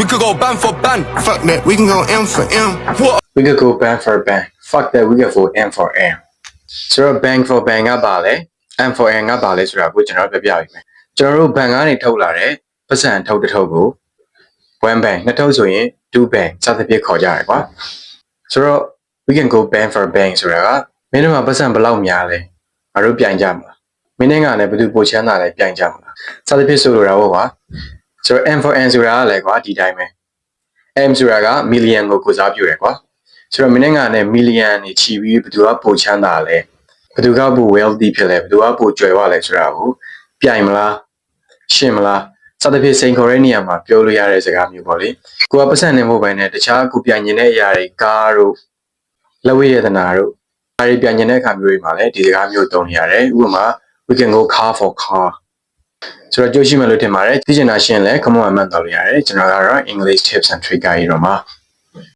could go band for band. Fuck that, we can go M for M. What? We could go bang for bang. Fuck that, we could go M for M. So bang for bang ကပါလေ M for M ကပါလေဆိုတာကိုကျွန်တော်ပြပြပေးမယ်ကျွန်တော်တို့ဘန်ကနေထုတ်လာတဲ့ပတ်စံထုတ်တစ်ထုပ်ကို1 bang နှစ်ထုပ်ဆိုရင်2 bang စသဖြင့်ခေါ်ကြရတယ်ကွာဆိုတော့ we can go bang for bang ဆိုတာကမင်းတို့ကပတ်စံဘယ်လောက်များလဲငါတို့ပြိုင်ကြမှာမင်းနဲ့ကလည်းဘယ်သူပိုချမ်းသာလဲပြိုင်ကြမှာစသဖြင့်ဆိုလိုတာပေါ့ကွာဆိုတော့ M for M ဆိုတာကလည်းကွာဒီတိုင်းပဲ M ဆိုတာက million ကိုကိုစားပြုတယ်ကွာဆိုတော့မင်းနဲ့ကလည်း million နေချီပြီးဘယ်သူကပိုချမ်းသာလဲဘယ်သူကပို wealthy ဖြစ်လဲဘယ်သူကပိုကြွယ်ဝလဲဆိုတာကိုပြိုင်မလားရှင်းမလားစသဖြင့်စိန်ခေါ်တဲ့နေရာမှာပြောလို့ရတဲ့စကားမျိုးပေါ့လေကိုကပတ်စံနေမို့ပဲနဲ့တခြားကိုပြိုင်နေတဲ့အရာတွေကားတို့လက်ဝဲရတနာတို့ဒါတွေပြိုင်နေတဲ့အခါမျိုးတွေမှာလည်းဒီစကားမျိုးသုံးနေရတယ်ဥပမာ we can go car for car ဆိုတော့ကြိုးရှိမှလို့ထင်ပါတယ်သိချင်တာရှင်းလဲ comment မှတ်တော်လို့ရတယ်ကျွန်တော်ကတော့ English tips and trick guide တော့မှာ